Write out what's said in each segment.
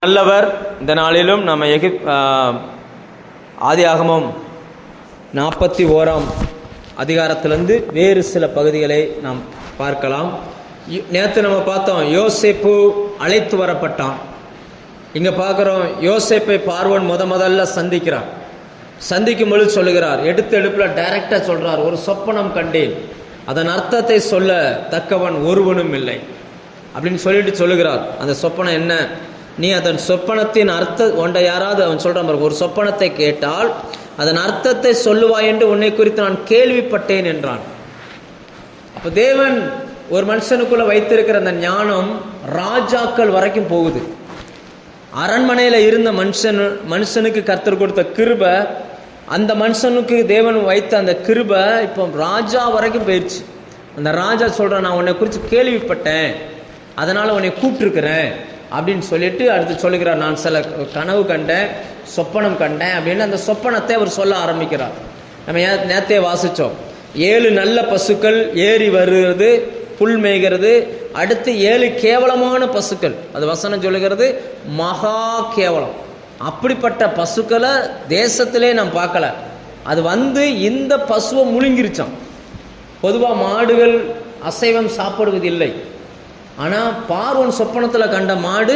நல்லவர். இந்த நாளிலும் நம்ம ஆதியாகமம் 41ஆம் அதிகாரத்திலிருந்து வேறு சில பகுதிகளை நாம் பார்க்கலாம். நேற்று நம்ம பார்த்தோம், யோசேப்பு அழைத்து வரப்பட்டான். இங்கே பார்க்குறோம், யோசேப்பை பார்வோன் முதல்ல சந்திக்கிறார். சந்திக்கும் பொழுது சொல்லுகிறார், எடுப்பில் டைரக்டாக சொல்கிறார், ஒரு சொப்பனம் கண்டேன், அதன் அர்த்தத்தை சொல்ல தக்கவன் ஒருவனும் இல்லை அப்படின்னு சொல்லிட்டு சொல்லுகிறார். அந்த சொப்பனம் என்ன, நீ அதன் சொப்பனத்தின் ஒன்றை யாராவது அவன் சொல்கிறான், ஒரு சொப்பனத்தை கேட்டால் அதன் அர்த்தத்தை சொல்லுவாய் என்று உன்னை குறித்து நான் கேள்விப்பட்டேன் என்றான். அப்போ தேவன் ஒரு மனுஷனுக்குள்ள வைத்திருக்கிற அந்த ஞானம் ராஜாக்கள் வரைக்கும் போகுது. அரண்மனையில் இருந்த மனுஷனுக்கு கர்த்தர் கொடுத்த கிருபை, அந்த மனுஷனுக்கு தேவன் வைத்த அந்த கிருபை இப்போ ராஜா வரைக்கும் போயிடுச்சு. அந்த ராஜா சொல்கிறான், நான் உன்னை குறித்து கேள்விப்பட்டேன், அதனால் உன்னை கூப்பிட்டுருக்கிறேன் அப்படின்னு சொல்லிட்டு அடுத்து சொல்லுகிறார், நான் சில கனவு கண்டேன், சொப்பனம் கண்டேன் அப்படின்னு அந்த சொப்பனத்தை அவர் சொல்ல ஆரம்பிக்கிறார். நம்ம நேற்றே வாசித்தோம், 7 நல்ல பசுக்கள் ஏறி வருகிறது, புல் மேய்கிறது. அடுத்து 7 கேவலமான பசுக்கள், அது வசனம் சொல்லுகிறது மகா கேவலம். அப்படிப்பட்ட பசுக்களை தேசத்திலே நாம் பார்க்கல. அது வந்து இந்த பசுவை முழுங்கிருச்சான். பொதுவாக மாடுகள் அசைவம் சாப்பிடுவதில்லை. ஆனால் பார்வோன் சொப்பனத்தில் கண்ட மாடு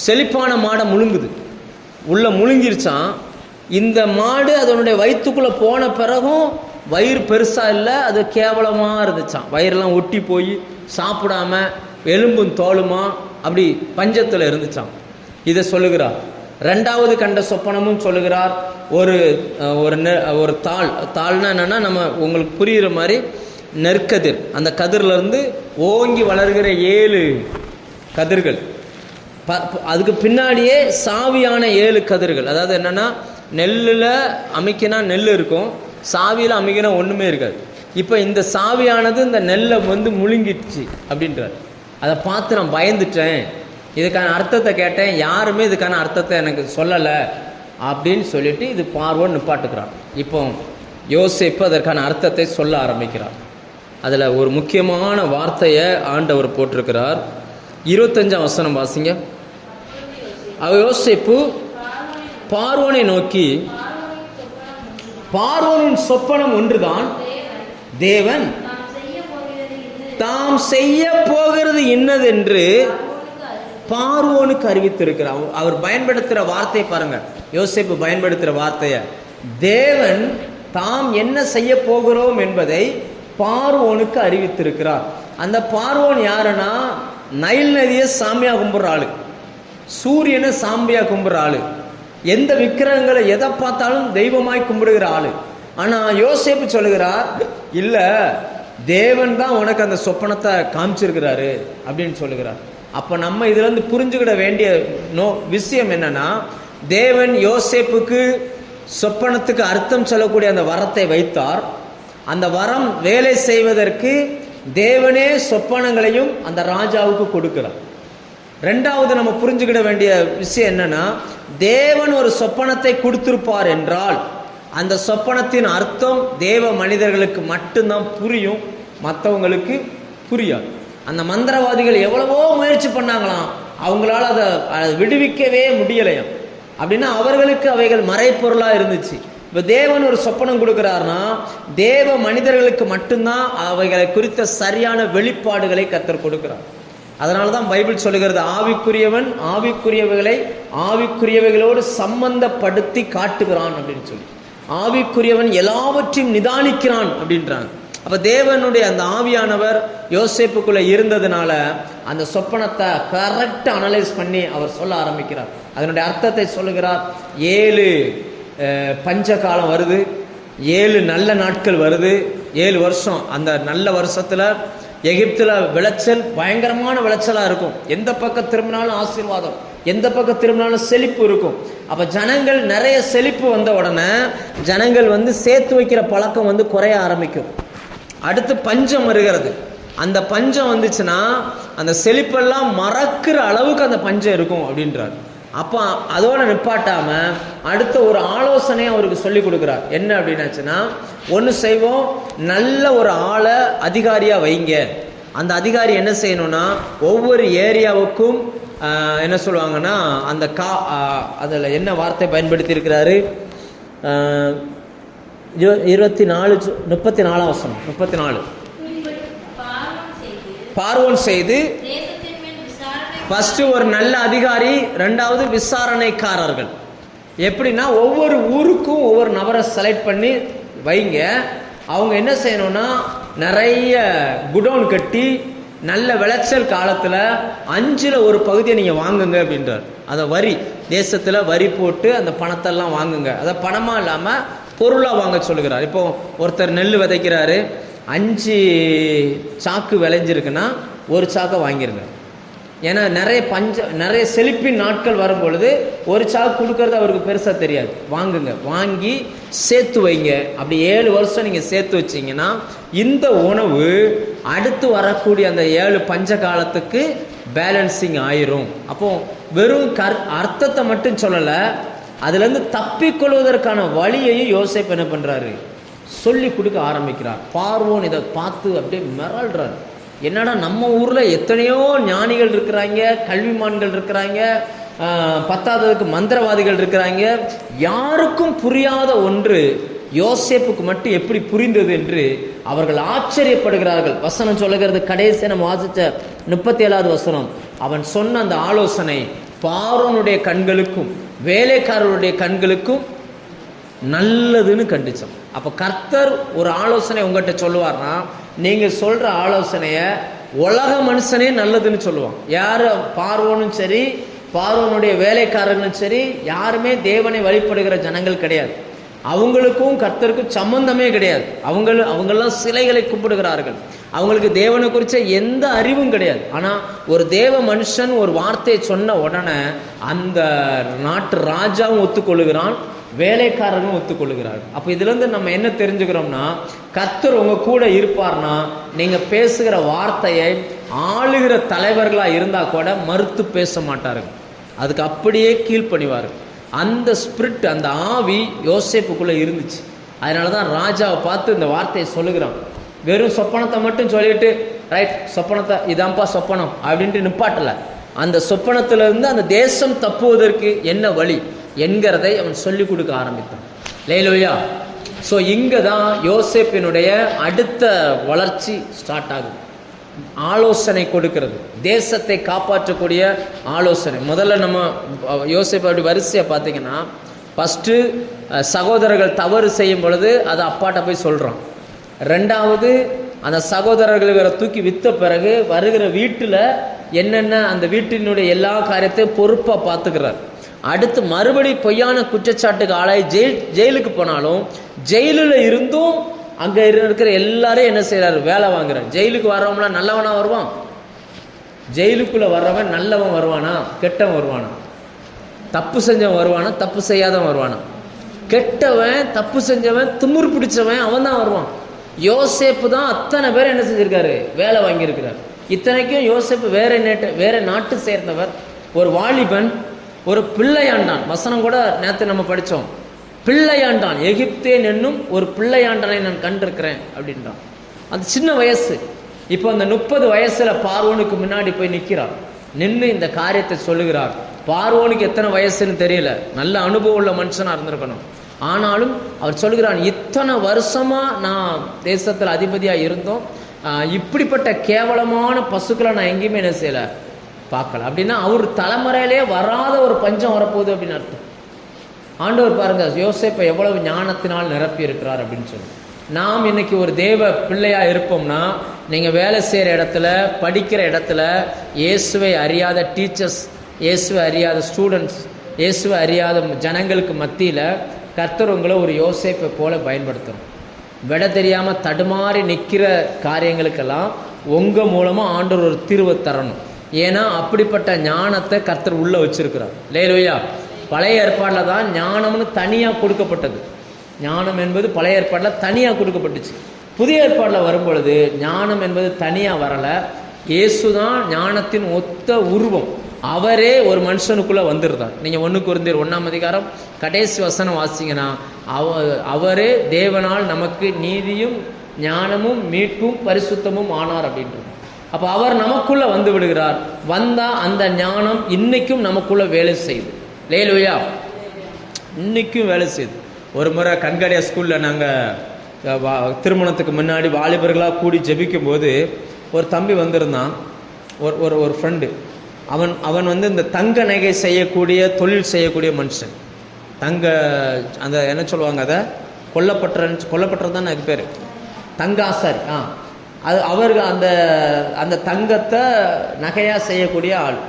செழிப்பான மாடை முழுங்குது, உள்ள முழுங்கிருச்சான். இந்த மாடு அதனுடைய வயிற்றுக்குள்ளே போன பிறகும் வயிறு பெருசாக இல்லை, அது கேவலமாக இருந்துச்சான். வயிறெல்லாம் ஒட்டி போய் சாப்பிடாம எலும்பும் தோலுமா அப்படி பஞ்சத்தில் இருந்துச்சான். இதை சொல்லுகிறார். 2வது கண்ட சொப்பனமும் சொல்லுகிறார், ஒரு தாள்னா என்னென்னா, நம்ம உங்களுக்கு புரிகிற மாதிரி நெற்கதிர், அந்த கதிரிலிருந்து ஓங்கி வளர்கிற 7 கதிர்கள், அதுக்கு பின்னாடியே சாவியான 7 கதிர்கள். அதாவது என்னென்னா, நெல்லில் அமைக்கினா நெல் இருக்கும், சாவியில் அமைக்கினா ஒன்றுமே இருக்காது. இப்போ இந்த சாவியானது இந்த நெல்லை வந்து முழுங்கிடுச்சு அப்படின்றார். அதை பார்த்து நான் பயந்துட்டேன், இதுக்கான அர்த்தத்தை கேட்டேன், யாருமே இதுக்கான அர்த்தத்தை எனக்கு சொல்லலை அப்படின்னு சொல்லிட்டு இது பார்வோன்னு நிப்பாட்டுக்கிறான். இப்போ யோசேப்பு அதற்கான அர்த்தத்தை சொல்ல ஆரம்பிக்கிறார். அதில் ஒரு முக்கியமான வார்த்தையை ஆண்டவர் போட்டிருக்கிறார். 25ஆம் வசனம் வாசிங்க. யோசேப்பு பார்வோனை நோக்கி, பார்வோனின் சொப்பனம் ஒன்றுதான், தேவன் தாம் செய்ய போகிறது இன்னதென்று பார்வோனுக்கு அறிவித்திருக்கிறார். அவர் பயன்படுத்துகிற வார்த்தையை பாருங்க, யோசேப்பு பயன்படுத்துகிற வார்த்தையை, தேவன் தாம் என்ன செய்ய போகிறோம் என்பதை பார்வோனுக்கு அறிவித்திருக்கிறார். அந்த பார்வோன் யாருன்னா, நைல் நதியை சாமியா கும்பிட்ற ஆளு, சூரியனை சாமியா கும்பிட்ற ஆளு, எந்த விக்கிரகங்களை எதை பார்த்தாலும் தெய்வமாய் கும்பிடுகிற ஆளு. ஆனால் யோசேப்பு சொல்லுகிறார், இல்லை, தேவன் தான் உனக்கு அந்த சொப்பனத்தை காமிச்சிருக்கிறாரு அப்படின்னு சொல்லுகிறார். அப்போ நம்ம இதுலேருந்து புரிஞ்சுக்கிட வேண்டிய விஷயம் என்னன்னா, தேவன் யோசேப்புக்கு சொப்பனத்துக்கு அர்த்தம் சொல்லக்கூடிய அந்த வரத்தை வைத்தார். அந்த வரம் வேலை செய்வதற்கு தேவனே சொப்பனங்களையும் அந்த ராஜாவுக்கு கொடுக்கிறார். 2வது நம்ம புரிஞ்சுக்கிட வேண்டிய விஷயம் என்னன்னா, தேவன் ஒரு சொப்பனத்தை கொடுத்திருப்பார் என்றால் அந்த சொப்பனத்தின் அர்த்தம் தேவ மனிதர்களுக்கு மட்டும்தான் புரியும், மற்றவங்களுக்கு புரியாது. அந்த மந்திரவாதிகள் எவ்வளவோ முயற்சி பண்ணாங்களாம், அவங்களால அதை விடுவிக்கவே முடியலையாம். அப்படின்னா அவர்களுக்கு அவைகள் மறைப்பொருளாக இருந்துச்சு. இப்போ தேவன் ஒரு சொப்பனம் கொடுக்கிறார்னா தேவ மனிதர்களுக்கு மட்டும்தான் அவைகளை குறித்த சரியான வெளிப்பாடுகளை கர்த்தர் கொடுக்கிறார். அதனால தான் பைபிள் சொல்லுகிறது, ஆவிக்குரியவன் ஆவிக்குரியவைகளை ஆவிக்குரியவைகளோடு சம்பந்தப்படுத்தி காட்டுகிறான் அப்படின்னு சொல்லி. ஆவிக்குரியவன் எல்லாவற்றையும் நிதானிக்கிறான் அப்படின்றாங்க. அப்போ தேவனுடைய அந்த ஆவியானவர் யோசேப்புக்குள்ளே இருந்ததுனால அந்த சொப்பனத்தை கரெக்டாக அனலைஸ் பண்ணி அவர் சொல்ல ஆரம்பிக்கிறார். அதனுடைய அர்த்தத்தை சொல்லுகிறார். 7 பஞ்ச காலம் வருது, 7 நல்ல நாட்கள் வருது, 7 வருஷம். அந்த நல்ல வருஷத்தில் எகிப்தில் விளைச்சல் பயங்கரமான விளைச்சலாக இருக்கும். எந்த பக்கம் திரும்பினாலும் ஆசீர்வாதம், எந்த பக்கம் திரும்பினாலும் செழிப்பு இருக்கும். அப்போ ஜனங்கள் நிறைய செழிப்பு வந்த உடனே ஜனங்கள் வந்து சேர்த்து வைக்கிற பழக்கம் வந்து குறைய ஆரம்பிக்கும். அடுத்து பஞ்சம் வருகிறது. அந்த பஞ்சம் வந்துச்சுன்னா அந்த செழிப்பெல்லாம் மறக்கிற அளவுக்கு அந்த பஞ்சம் இருக்கும் அப்படின்றார். அப்போ அதோட நிப்பாட்டாம அடுத்த ஒரு ஆலோசனையை அவருக்கு சொல்லி கொடுக்குறார். என்ன அப்படின்னாச்சுன்னா, ஒன்று செய்வோம், நல்ல ஒரு ஆளை அதிகாரியாக வைங்க. அந்த அதிகாரி என்ன செய்யணும்னா, ஒவ்வொரு ஏரியாவுக்கும் என்ன சொல்லுவாங்கன்னா அந்த அதில் என்ன வார்த்தை பயன்படுத்தி இருக்கிறாரு, 34 வசனம் 34. பார்வோன் செய்து ஃபர்ஸ்ட் ஒரு நல்ல அதிகாரி, ரெண்டாவது விசாரணைக்காரர்கள். எப்படின்னா ஒவ்வொரு ஊருக்கும் ஒவ்வொரு நபரை செலக்ட் பண்ணி வைங்க. அவங்க என்ன செய்யணும்னா நிறைய குடோன் கட்டி நல்ல விளைச்சல் காலத்தில் 5ல் ஒரு பகுதியை நீங்கள் வாங்குங்க அப்படின்றார். அதை வரி தேசத்தில் வரி போட்டு அந்த பணத்தெல்லாம் வாங்குங்க. அதை பணமாக இல்லாமல் பொருளாக வாங்க சொல்லுகிறார். இப்போ ஒருத்தர் நெல் விதைக்கிறாரு, 5 சாக்கு விளைஞ்சிருக்குன்னா 1 சாக்கை வாங்கிருங்க. ஏன்னா நிறைய செழிப்பின் நாட்கள் வரும் பொழுது 1 சாக்கு கொடுக்கறது அவருக்கு பெருசாக தெரியாது. வாங்குங்க, வாங்கி சேர்த்து வைங்க. அப்படி 7 வருஷம் நீங்கள் சேர்த்து வச்சிங்கன்னா இந்த உணவு அடுத்து வரக்கூடிய அந்த 7 பஞ்ச காலத்துக்கு பேலன்சிங் ஆயிரும். அப்போ வெறும் அர்த்தத்தை மட்டும் சொல்லலை, அதுலேருந்து தப்பிக்கொள்வதற்கான வழியையும் யோசேப்பு என்ன பண்ணுறாரு, சொல்லி கொடுக்க ஆரம்பிக்கிறார். பார்வோன் இதை பார்த்து அப்படியே மிரள்றார். என்னடா நம்ம ஊரில் எத்தனையோ ஞானிகள் இருக்கிறாங்க, கல்விமான்கள் இருக்கிறாங்க, 10ஆவதுக்கு மந்திரவாதிகள் இருக்கிறாங்க, யாருக்கும் புரியாத ஒன்று யோசேப்புக்கு மட்டும் எப்படி புரிந்தது என்று அவர்கள் ஆச்சரியப்படுகிறார்கள். வசனம் சொல்லுகிறது, கடைசி நம்ம வாசித்த 37வது வசனம், அவன் சொன்ன அந்த ஆலோசனை பார்வோனுடைய கண்களுக்கும் வேலைக்காரருடைய கண்களுக்கும் நல்லதுன்னு கண்டிச்சோம். அப்போ கர்த்தர் ஒரு ஆலோசனை உங்கள்கிட்ட சொல்லுவார்னா, நீங்கள் சொல்கிற ஆலோசனையை உலக மனுஷனே நல்லதுன்னு சொல்லுவான். யார் பார்வோனும் சரி, பார்வோனுடைய வேலைக்காரர்களும் சரி, யாருமே தேவனை வழிபடுகிற ஜனங்கள் கிடையாது. அவங்களுக்கும் கர்த்தருக்கும் சம்பந்தமே கிடையாது. அவங்கெல்லாம் சிலைகளை கும்பிடுகிறார்கள். அவங்களுக்கு தேவனை குறித்த எந்த அறிவும் கிடையாது. ஆனால் ஒரு தேவ மனுஷன் ஒரு வார்த்தையை சொன்ன உடனே அந்த நாட்டு ராஜாவும் ஒத்துக்கொள்ளுகிறான், வேலைக்காரர்களும் ஒத்துக்கொள்ளுகிறார்கள். அப்போ இதுலேருந்து நம்ம என்ன தெரிஞ்சுக்கிறோம்னா, கர்த்தர் உங்கள் கூட இருப்பார்னா நீங்கள் பேசுகிற வார்த்தையை ஆளுகிற தலைவர்களாக இருந்தால் கூட மறுத்து பேச மாட்டார்கள், அதுக்கு அப்படியே கீழ்ப்பணிவார்கள். அந்த ஸ்பிரிட், அந்த ஆவி யோசேப்புக்குள்ளே இருந்துச்சு. அதனால தான் ராஜாவை பார்த்து இந்த வார்த்தையை சொல்லுகிறான். வெறும் சொப்பனத்தை மட்டும் சொல்லிட்டு ரைட் சொப்பனத்தை இதான்ப்பா சொப்பனம் அப்படின்ட்டு நிப்பாட்டலை. அந்த சொப்பனத்திலிருந்து அந்த தேசம் தப்புவதற்கு என்ன வழி என்கிறதை அவன் சொல்லி கொடுக்க ஆரம்பித்தான். லேலோயா. ஸோ இங்கே தான் யோசேப்பினுடைய அடுத்த வளர்ச்சி ஸ்டார்ட் ஆகுது. ஆலோசனை கொடுக்கிறது, தேசத்தை காப்பாற்றக்கூடிய ஆலோசனை. முதல்ல நம்ம யோசேப்பு அப்படி வரிசையை பார்த்தீங்கன்னா, ஃபஸ்ட்டு சகோதரர்கள் தவறு செய்யும் பொழுது அதை அப்பாட்ட போய் சொல்கிறான். ரெண்டாவது அந்த சகோதரர்கள் வேற தூக்கி விற்ற பிறகு வருகிற வீட்டில் என்னென்ன அந்த வீட்டினுடைய எல்லா காரியத்தையும் பொறுப்பாக பார்த்துக்கிறார். அடுத்து மறுபடி பொய்யான குற்றச்சாட்டுக்கு ஆளாய் ஜெயிலுக்கு போனாலும் ஜெயிலில் இருந்தும் அங்கே இருக்கிற எல்லாரையும் என்ன செய்கிறாரு, வேலை வாங்குறார். ஜெயிலுக்கு வர்றவங்களாம் நல்லவனா வருவான்? ஜெயிலுக்குள்ளே வர்றவன் நல்லவன் வருவானா, கெட்டவன் வருவானா? தப்பு செஞ்சவன் வருவானா, தப்பு செய்யாதவன் வருவானா? கெட்டவன், தப்பு செஞ்சவன், திமிரு பிடிச்சவன், அவன் தான் வருவான். யோசேப்பு தான் அத்தனை பேர் என்ன செஞ்சிருக்காரு, வேலை வாங்கியிருக்கிறார். இத்தனைக்கும் யோசேப்பு வேற நாட்டு சேர்ந்தவர், ஒரு வாலிபன், ஒரு பிள்ளையாண்டான். வசனம் கூட நேற்று நம்ம படித்தோம். பிள்ளையாண்டான், எகிப்தேன் என்னும் ஒரு பிள்ளையாண்டனை நான் கண்டிருக்கிறேன் அப்படின்றான். அது சின்ன வயசு. இப்போ அந்த 30 வயசுல பார்வோனுக்கு முன்னாடி போய் நிற்கிறார். நின்று இந்த காரியத்தை சொல்லுகிறார். பார்வோனுக்கு எத்தனை வயசுன்னு தெரியல, நல்ல அனுபவம் உள்ள மனுஷனாக இருந்திருக்கணும். ஆனாலும் அவர் சொல்லுகிறான், இத்தனை வருஷமா நான் தேசத்தில் அதிபதியாக இருந்தோம், இப்படிப்பட்ட கேவலமான பசுக்களை நான் எங்கேயுமே என்ன செய்யலை, பார்க்கல. அப்படின்னா அவர் தலைமுறையிலே வராத ஒரு பஞ்சம் வரப்போகுது அப்படின்னு அர்த்தம். ஆண்டவர் பாருங்க யோசேப்பை எவ்வளவு ஞானத்தினால் நிரப்பி இருக்கிறார் அப்படின்னு சொல்லி. நாம் இன்னைக்கு ஒரு தேவ பிள்ளையாக இருப்போம்னா, நீங்கள் வேலை செய்கிற இடத்துல, படிக்கிற இடத்துல, இயேசுவை அறியாத டீச்சர்ஸ், இயேசுவை அறியாத ஸ்டூடெண்ட்ஸ், இயேசுவை அறியாத ஜனங்களுக்கு மத்தியில் கர்த்தர் உங்களை ஒரு யோசேப்பை போல பயன்படுத்தணும். விட தெரியாமல் தடுமாறி நிற்கிற காரியங்களுக்கெல்லாம் உங்கள் மூலமாக ஆண்டவர் ஒரு தீர்வை தரணும். ஏன்னா அப்படிப்பட்ட ஞானத்தை கர்த்தர் உள்ளே வச்சிருக்கிறார். லேலூயா. பழைய ஏற்பாடில் தான் ஞானம்னு தனியாக கொடுக்கப்பட்டது. ஞானம் என்பது பழைய ஏற்பாடில் தனியாக கொடுக்கப்பட்டுச்சு. புதிய ஏற்பாடில் வரும்பொழுது ஞானம் என்பது தனியாக வரலை. இயேசு தான் ஞானத்தின் ஒத்த உருவம். அவரே ஒரு மனுஷனுக்குள்ளே வந்துருந்தார். நீங்கள் 1 கொரிந்தியர் 1ஆம் அதிகாரம் கடைசி வசனம் வாசிங்கன்னா, அவரே தேவனால் நமக்கு நீதியும் ஞானமும் மீட்பும் பரிசுத்தமும் ஆனார் அப்படின்றது. அப்போ அவர் நமக்குள்ள வந்து விடுகிறார். வந்தா அந்த ஞானம் இன்னைக்கும் நமக்குள்ள வேலை செய்யுது. லேலுயா, இன்னைக்கும் வேலை செய்யுது. ஒரு முறை கண்காடியா ஸ்கூலில் நாங்கள் திருமணத்துக்கு முன்னாடி வாலிபர்களாக கூடி ஜெபிக்கும் போது ஒரு தம்பி வந்திருந்தான், ஒரு ஃப்ரெண்டு. அவன் வந்து இந்த தங்க நகை செய்யக்கூடிய தொழில் செய்யக்கூடிய மனுஷன். தங்க அந்த என்ன சொல்லுவாங்க, அதை கொல்லப்பட்டது தானே அதுக்கு பேர், தங்காசாரி. அது அவருக்கு அந்த தங்கத்தை நகையாக செய்யக்கூடிய ஆள்.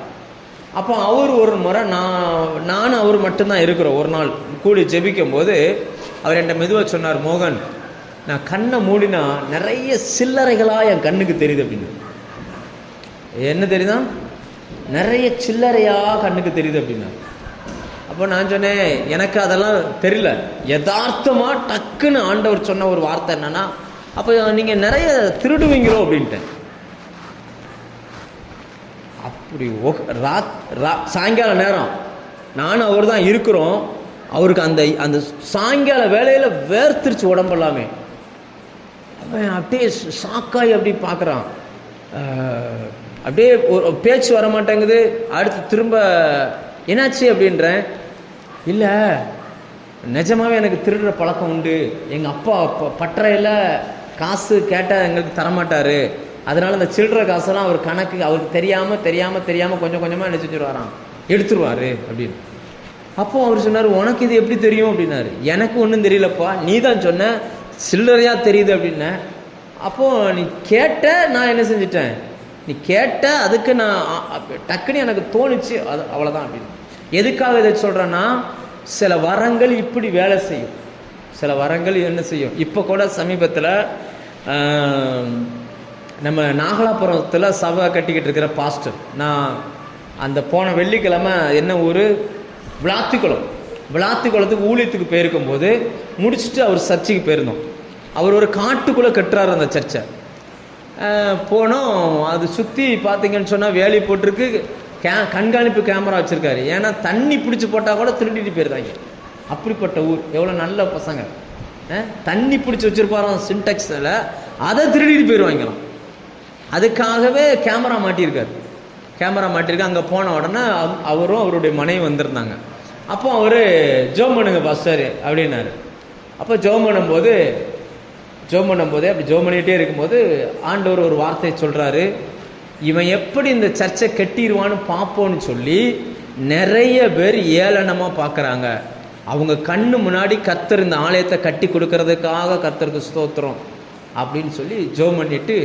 அப்போ அவர் ஒரு முறை நானும் அவர் மட்டும்தான் இருக்கிறோம். ஒரு நாள் கூடி ஜெபிக்கும் போது அவர் என்கிட்ட மெதுவாக சொன்னார், மோகன், நான் கண்ணை மூடினா நிறைய சில்லறைகளாக என் கண்ணுக்கு தெரியுது அப்படின்னு. என்ன தெரியுதா? நிறைய சில்லறையாக கண்ணுக்கு தெரியுது அப்படின்னா. அப்போ நான் சொன்னேன், எனக்கு அதெல்லாம் தெரியல, யதார்த்தமாக டக்குன்னு ஆண்டவர் சொன்ன ஒரு வார்த்தை என்னன்னா, அப்போ நீங்கள் நிறைய திருடுவீங்களோ அப்படின்ட்டேன். அப்படி சாயங்கால நேரம் நானும் அவர் தான் இருக்கிறோம். அவருக்கு அந்த சாயங்கால வேலையில் வேர்த்திருச்சு உடம்பெல்லாமே. அவன் அப்படியே ஷாக்காகி அப்படி பார்க்குறான். அப்படியே ஒரு பேச்சு வர மாட்டேங்குது. அடுத்து திரும்ப என்னாச்சு அப்படின்றேன். இல்லை, நிஜமாவே எனக்கு திருடுற பழக்கம் உண்டு. எங்கள் அப்பா பட்டறையில் காசு கேட்டால் எங்களுக்கு தரமாட்டார். அதனால் இந்த சில்லற காசெல்லாம் அவர் கணக்கு அவருக்கு தெரியாமல் கொஞ்சம் கொஞ்சமாக என்ன செஞ்சுருவாராம், எடுத்துருவார் அப்படின்னு. அப்போ அவர் சொன்னார், உனக்கு இது எப்படி தெரியும் அப்படின்னாரு. எனக்கு ஒன்றும் தெரியலப்பா, நீ தான் சொன்ன சில்லறையாக தெரியுது அப்படின்னேன். அப்போது நீ கேட்ட, நான் என்ன செஞ்சிட்டேன், நீ கேட்ட அதுக்கு நான் டக்குன்னு எனக்கு தோணுச்சு, அது அவ்வளோதான் அப்படின்னு. எதுக்காக இதை சொல்கிறேன்னா, சில வரங்கள் இப்படி வேலை செய்யும், சில வரங்கள் என்ன செய்யும். இப்போ கூட சமீபத்தில் நம்ம நாகலாபுரத்தில் சபை கட்டிக்கிட்டு இருக்கிற பாஸ்டர், நான் அந்த போன வெள்ளிக்கிழமை என்ன ஊர், விளாத்திக்குளத்துக்கு ஊழியத்துக்கு போயிருக்கும்போது முடிச்சுட்டு அவர் சர்ச்சுக்கு போயிருந்தோம். அவர் ஒரு காட்டுக்குள்ளே கட்டுறாரு அந்த சர்ச்சை. போனோம். அது சுற்றி பார்த்தீங்கன்னு சொன்னால் வேலி போட்டிருக்கு, கண்காணிப்பு கேமரா வச்சுருக்காரு. ஏன்னா தண்ணி பிடிச்சி போட்டால் கூட திருடிட்டு போயிருந்தாங்க. அப்படிப்பட்ட ஊர். எவ்வளோ நல்ல பசங்க, தண்ணி பிடிச்சி வச்சுருப்பாராம் சின்டெக்ஸில், அதை திருடிட்டு போயிடுவாங்களாம். அதுக்காகவே கேமரா மாட்டியிருக்கு. அங்கே போன உடனே அவரும் அவருடைய மனைவி வந்திருந்தாங்க. அப்போ அவர் ஜோம் பண்ணுங்க பாஸ்டர் அப்படின்னாரு. அப்போ ஜோம் பண்ணும்போது அப்படி ஜோம் பண்ணிகிட்டே இருக்கும்போது ஆண்டவர் ஒரு வார்த்தை சொல்கிறாரு, இவன் எப்படி இந்த சர்ச்சை கட்டிடுவான்னு பார்ப்போன்னு சொல்லி நிறைய பேர் ஏளனமாக பார்க்குறாங்க. அவங்க கண்ணு முன்னாடி கர்த்தர் இந்த ஆலயத்தை கட்டி கொடுக்கறதுக்காக கர்த்தருக்கு ஸ்தோத்திரம் அப்படின்னு சொல்லி ஜோம் பண்ணிட்டு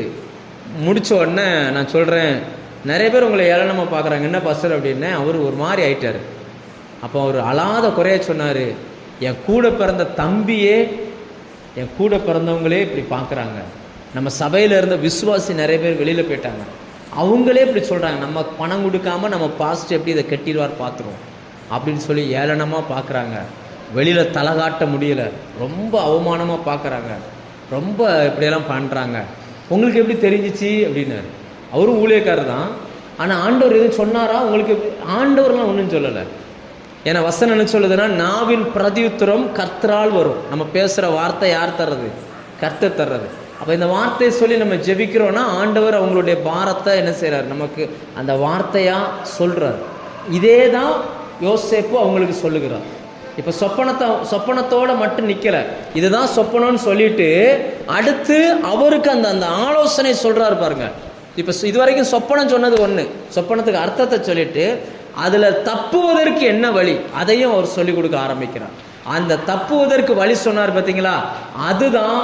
முடித்த உடனே நான் சொல்கிறேன், நிறைய பேர் உங்களை ஏளனமாக பார்க்குறாங்க, என்ன பாஸ்டர் அப்படின்னு. அவர் ஒரு மாதிரி ஆயிட்டார். அப்போ அவர் அழாத குறைய சொன்னார், என் கூட பிறந்த தம்பியே, என் கூட பிறந்தவங்களே இப்படி பார்க்குறாங்க. நம்ம சபையில் இருந்த விசுவாசி நிறைய பேர் வெளியில் போயிட்டாங்க, அவங்களே இப்படி சொல்கிறாங்க, நம்ம பணம் கொடுக்காம நம்ம பாஸ்டர் எப்படி இதை கட்டிடுவார் பார்த்துருவோம் அப்படின்னு சொல்லி ஏளனமாக பார்க்குறாங்க. வெளியில் தலை காட்ட முடியலை, ரொம்ப அவமானமாக பார்க்குறாங்க, ரொம்ப இப்படியெல்லாம் பண்ணுறாங்க. உங்களுக்கு எப்படி தெரிஞ்சிச்சு அப்படின்னாரு. அவரும் ஊழியக்காரர் தான், ஆனால் ஆண்டவர் எதுவும் சொன்னாரா உங்களுக்கு? ஆண்டவர்லாம் ஒன்றும் சொல்லலை. ஏன்னா வசனம் என்ன சொல்லுதுன்னா, நாவின் பிரதியுத்தரம் கர்த்தரால் வரும். நம்ம பேசுகிற வார்த்தை யார் தர்றது? கர்த்தர் தர்றது. அப்போ இந்த வார்த்தையை சொல்லி நம்ம ஜெபிக்கிறோன்னா ஆண்டவர் அவங்களுடைய பாரத்தை என்ன செய்கிறார், நமக்கு அந்த வார்த்தையாக சொல்கிறார். இதே தான் யோசேப்பு அவங்களுக்கு சொல்லுகிறார். இப்போ சொப்பனத்தோடு மட்டும் நிற்கலை, இதுதான் சொப்பனம்னு சொல்லிட்டு அடுத்து அவருக்கு அந்த ஆலோசனை சொல்கிறாரு பாருங்க. இப்போ இது வரைக்கும் சொப்பனம் சொன்னது ஒன்று, சொப்பனத்துக்கு அர்த்தத்தை சொல்லிட்டு அதில் தப்புவதற்கு என்ன வழி அதையும் அவர் சொல்லிக் கொடுக்க ஆரம்பிக்கிறார். அந்த தப்புவதற்கு வழி சொன்னார் பார்த்தீங்களா, அதுதான்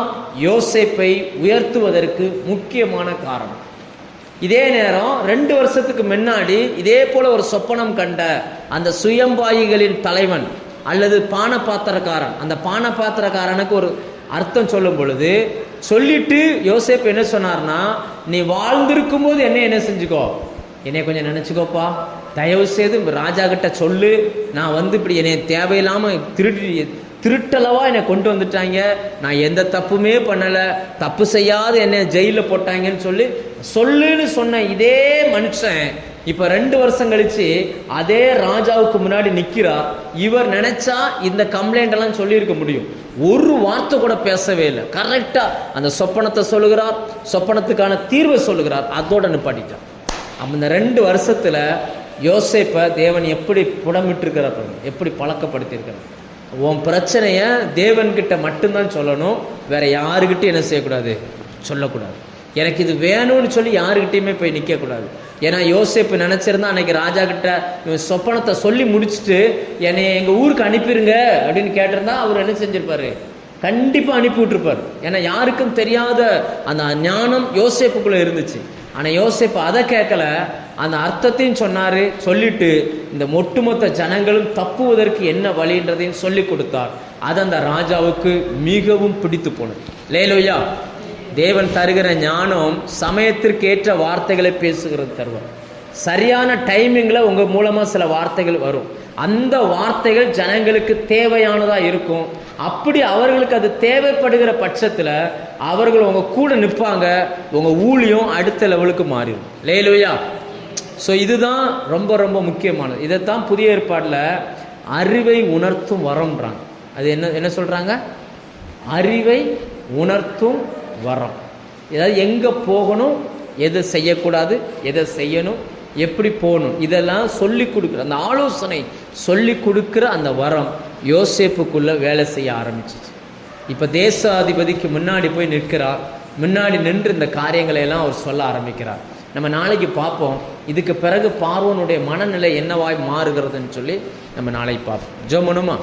யோசேப்பை உயர்த்துவதற்கு முக்கியமான காரணம். இதே நேரம் 2 வருஷத்துக்கு முன்னாடி இதே போல ஒரு சொப்பனம் கண்ட அந்த சுயம்பாயிகளின் தலைவன் அல்லது பானபாத்திரக்காரன், அந்த பானபாத்திரக்காரனுக்கு ஒரு அர்த்தம் சொல்லும் பொழுது சொல்லிட்டு யோசேப்பு என்ன சொன்னார்னா, நீ வாழ்ந்திருக்கும் போது என்ன செஞ்சுக்கோ, என்னை கொஞ்சம் நினச்சிக்கோப்பா, தயவு செய்து ராஜா கிட்ட சொல்லு, நான் இப்படி என்னை தேவையில்லாமல் திருட்டளவா என்னை கொண்டு வந்துட்டாங்க, நான் எந்த தப்புமே பண்ணலை, தப்பு செய்யாத என்னை ஜெயிலில் போட்டாங்கன்னு சொல்லுன்னு சொன்ன இதே மனுஷன் இப்ப 2 வருஷம் கழிச்சு அதே ராஜாவுக்கு முன்னாடி நிக்கிறார். இவர் நினைச்சா இந்த கம்ப்ளைண்ட் எல்லாம் சொல்லியிருக்க முடியும். ஒரு வார்த்தை கூட பேசவே இல்லை. கரெக்டா அந்த சொப்பனத்தை சொல்லுகிறார், சொப்பனத்துக்கான தீர்வை சொல்லுகிறார், அதோட நிப்பாட்டிட்டார். அந்த 2 வருஷத்துல யோசேப்பை தேவன் எப்படி புடமிட்டு இருக்கிறார், எப்படி பழக்கப்படுத்தி இருக்கிறார். உன் பிரச்சனைய தேவன்கிட்ட மட்டும்தான் சொல்லணும், வேற யாருக்கிட்ட என்ன செய்யக்கூடாது, சொல்லக்கூடாது. எனக்கு இது வேணும்னு சொல்லி யாருக்கிட்டையுமே போய் நிற்கக்கூடாது. ஏன்னா யோசேப்பு நினைச்சிருந்தா அன்னைக்கு ராஜா கிட்ட சொப்பனத்தை சொல்லி முடிச்சுட்டு என்னை எங்கள் ஊருக்கு அனுப்பிடுங்க அப்படின்னு கேட்டிருந்தா அவர் என்ன செஞ்சிருப்பாரு, கண்டிப்பாக அனுப்பி விட்டுருப்பார். ஏன்னா யாருக்கும் தெரியாத அந்த ஞானம் யோசேப்புக்குள்ளே இருந்துச்சு. ஆனால் யோசேப்பு அதை கேட்கல, அந்த அர்த்தத்தையும் சொன்னார். சொல்லிட்டு இந்த ஒட்டுமொத்த ஜனங்களும் தப்புவதற்கு என்ன வழின்றதையும் சொல்லி கொடுத்தார். அது அந்த ராஜாவுக்கு மிகவும் பிடித்து போனது. லேலோயா, தேவன் தருகிற ஞானம் சமயத்திற்கு ஏற்ற வார்த்தைகளை பேசுகிறது தருவார். சரியான டைமிங்கில் உங்கள் மூலமாக சில வார்த்தைகள் வரும். அந்த வார்த்தைகள் ஜனங்களுக்கு தேவையானதாக இருக்கும். அப்படி அவர்களுக்கு அது தேவைப்படுகிற பட்சத்தில் அவர்கள் உங்கள் கூட நிற்பாங்க. உங்கள் ஊழியம் அடுத்த லெவலுக்கு மாறிடும். லேலூயா. ஸோ இதுதான் ரொம்ப ரொம்ப முக்கியமானது. இதைத்தான் புதிய ஏற்பாட்டில் அறிவை உணர்த்தும் வரம்ன்றாங்க. அது என்ன சொல்கிறாங்க, அறிவை உணர்த்தும் வரம். ஏதாவது எங்கே போகணும், எதை செய்யக்கூடாது, எதை செய்யணும், எப்படி போகணும், இதெல்லாம் சொல்லி கொடுக்குற அந்த ஆலோசனை சொல்லி கொடுக்குற அந்த வரம் யோசேப்புக்குள்ளே வேலை செய்ய ஆரம்பிச்சிச்சு. இப்போ தேசாதிபதிக்கு முன்னாடி போய் நிற்கிறார். முன்னாடி நின்று இந்த காரியங்களை எல்லாம் அவர் சொல்ல ஆரம்பிக்கிறார். நம்ம நாளைக்கு பார்ப்போம். இதுக்கு பிறகு பார்வோனுடைய மனநிலை என்னவாய் மாறுகிறதுன்னு சொல்லி நம்ம நாளைக்கு பார்ப்போம். ஜெபம் பண்ணுமா?